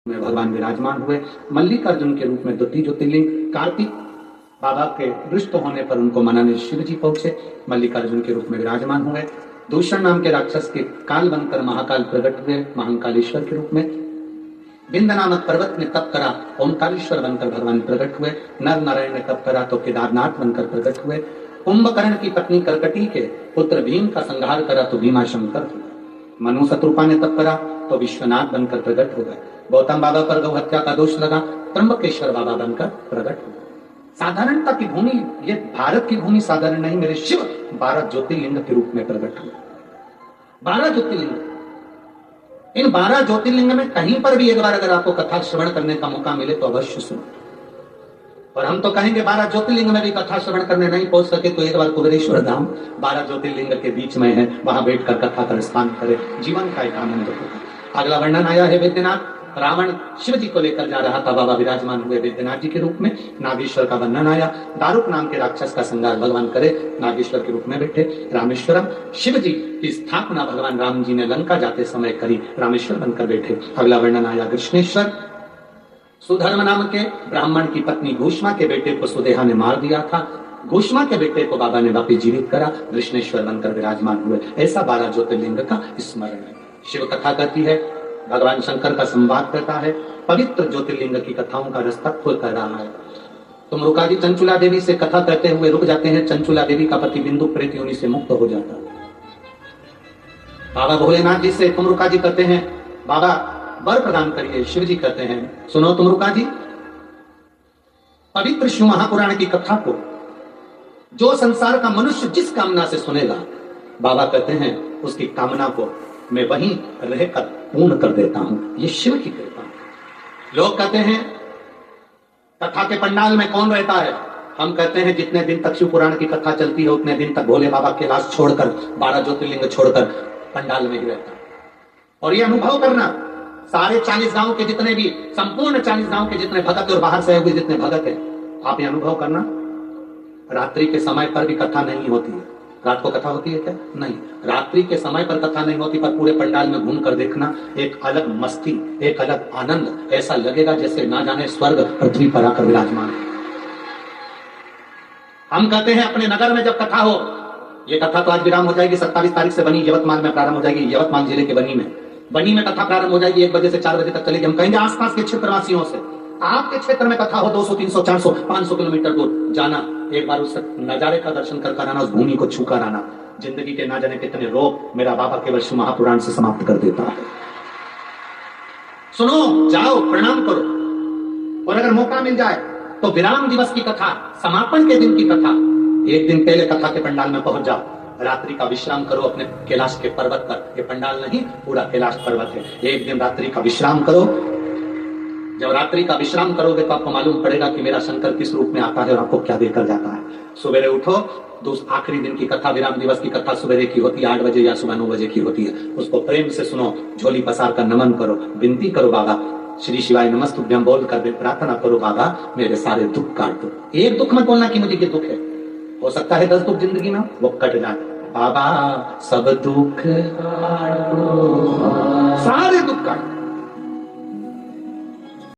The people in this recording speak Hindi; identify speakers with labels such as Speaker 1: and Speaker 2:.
Speaker 1: में भगवान विराजमान हुए। मल्लिकार्जुन के रूप में द्वितीय ज्योतिर्लिंग। कार्तिक बाबा के दृष्ट होने पर उनको मनाने शिव जी पहुंचे, मल्लिकार्जुन के रूप में विराजमान हुए। दूषण नाम के राक्षस के काल बनकर महाकाल प्रकट हुए, महाकालेश्वर के रूप में। बिंद नामक पर्वत में तप करा, ओंकारेश्वर बनकर भगवान प्रकट हुए। नर नारायण ने तप करा तो केदारनाथ बनकर प्रकट हुए। कुंभकर्ण की पत्नी कर्कटी के पुत्र भीम का संहार करा तो भीमाशंकर हुए। मनु शत्रुपा ने तप करा तो विश्वनाथ बनकर प्रकट हो गए। गौतम बाबा पर गौ हत्या का दोष लगा, त्र्यंबकेश्वर बाबा बनकर प्रकट हुए। साधारणता की भूमि, ये भारत की भूमि साधारण नहीं, मेरे शिव 12 ज्योतिर्लिंग के रूप में प्रकट हुए। 12 ज्योतिर्लिंग। इन 12 ज्योतिर्लिंग में कहीं पर भी एक बार अगर आपको कथा श्रवण करने का मौका मिले तो अवश्य सुनो। और हम तो कहेंगे 12 ज्योतिर्लिंग में भी कथा श्रवण करने नहीं पहुंच सके तो एक बार कुबेरेश्वर धाम 12 ज्योतिर्लिंग के बीच में है, वहां बैठकर कथा का स्नान करे, जीवन का एक आनंद होगा। अगला वर्णन आया है वैद्यनाथ। रावण शिव जी को लेकर जा रहा था, बाबा विराजमान हुए वैद्यनाथ जी के रूप में। नागेश्वर का वर्णन आया। दारुक नाम के राक्षस का संहार भगवान करे, नागेश्वर के रूप में बैठे। रामेश्वरम, शिव जी की स्थापना भगवान राम जी ने लंका जाते समय करी, रामेश्वर बनकर बैठे। अगला वर्णन आया कृष्णेश्वर। सुधर्म नाम के ब्राह्मण की पत्नी घूष्मा के बेटे को सुदेहा ने मार दिया था, घूष्मा के बेटे को बाबा ने वापिस जीवित करा, कृष्णेश्वर बनकर विराजमान हुए। ऐसा 12 ज्योतिर्लिंग का स्मरण है। शिव कथा कहती है, भगवान शंकर का संवाद करता है, पवित्र ज्योतिर्लिंग की कथाओं का रसतत्व कर रहा है। तुम रुकाजी चंचुला देवी से कथा कहते हुए रुक जाते हैं, चंचुला देवी का पति बिंदु प्रेत योनि से मुक्त हो जाता है। बाबा भोलेनाथ जी से तुम रुकाजी कहते हैं, बाबा वर प्रदान करिए, शिव जी कहते हैं, सुनो तुम रुकाजी। पवित्र शिव महापुराण की कथा को जो संसार का मनुष्य जिस कामना से सुनेगा, बाबा कहते हैं उसकी कामना को मैं वहीं रहकर पूर्ण कर देता हूं। ये शिव की कृपा है। लोग कहते हैं कथा के पंडाल में कौन रहता है? हम कहते हैं जितने दिन तक शिव पुराण की कथा चलती है उतने दिन तक भोले बाबा के लाश छोड़कर, 12 ज्योतिर्लिंग छोड़कर पंडाल में ही रहता है। और ये अनुभव करना, सारे 40 गांव के जितने भी, संपूर्ण 40 गांव के जितने भगत और बाहर से आए हुए जितने भगत है, आप ये अनुभव करना, रात्रि के समय पर भी कथा नहीं होती है। रात को कथा होती है क्या? नहीं। रात्रि के समय पर कथा नहीं होती, पर पूरे पंडाल में घूम कर देखना, एक अलग मस्ती, एक अलग आनंद, ऐसा लगेगा जैसे ना जाने स्वर्ग पृथ्वी पर आकर विराजमान है। हम कहते हैं अपने नगर में जब कथा हो, ये कथा तो आज विराम हो जाएगी, 27 तारीख से बनी यवतमाल में प्रारंभ हो जाएगी, यवतमाल जिले के बनी में कथा प्रारंभ हो जाएगी, 1 बजे से 4 बजे तक चलेगी। हम कहेंगे आसपास के क्षेत्रवासियों से, आपके क्षेत्र में कथा हो 200, 300, 400, 500 किलोमीटर दूर जाना, एक बार उस नजारे का दर्शन कर आना, उस भूमि को छू कर आना। जिंदगी के ना जाने कितने रोग मेरा बाबा केवल शिव महापुराण से समाप्त कर देता है। सुनो, जाओ, प्रणाम करो। और अगर मौका मिल जाए तो विराम दिवस की कथा, समापन के दिन की कथा, एक दिन पहले कथा के पंडाल में पहुंच जाओ, रात्रि का विश्राम करो अपने कैलाश के पर्वत पर। ये पंडाल नहीं, पूरा कैलाश पर्वत है। एक दिन रात्रि का विश्राम करो। जब रात्रि का विश्राम करोगे तो आपको मालूम पड़ेगा कि मेरा शंकर किस रूप में आता है और आपको क्या देकर जाता है। सुबह उठो, आखिरी दिन की कथा, विराम दिवस की कथा सुबह की होती है, 8 बजे या सुबह 9 बजे की होती है। उसको प्रेम से सुनो, झोली पसार कर नमन करो, विनती करो, बाबा श्री शिवाय नमस्तुभ्यं बोल कर प्रार्थना करो, बाबा मेरे सारे दुख काट दो। एक दुख मत बोलना कि मुझे ये दुख है, हो सकता है 10 दुख जिंदगी में, वो कट जाए। बाबा सब दुख काट दो, सारे दुख काट दो।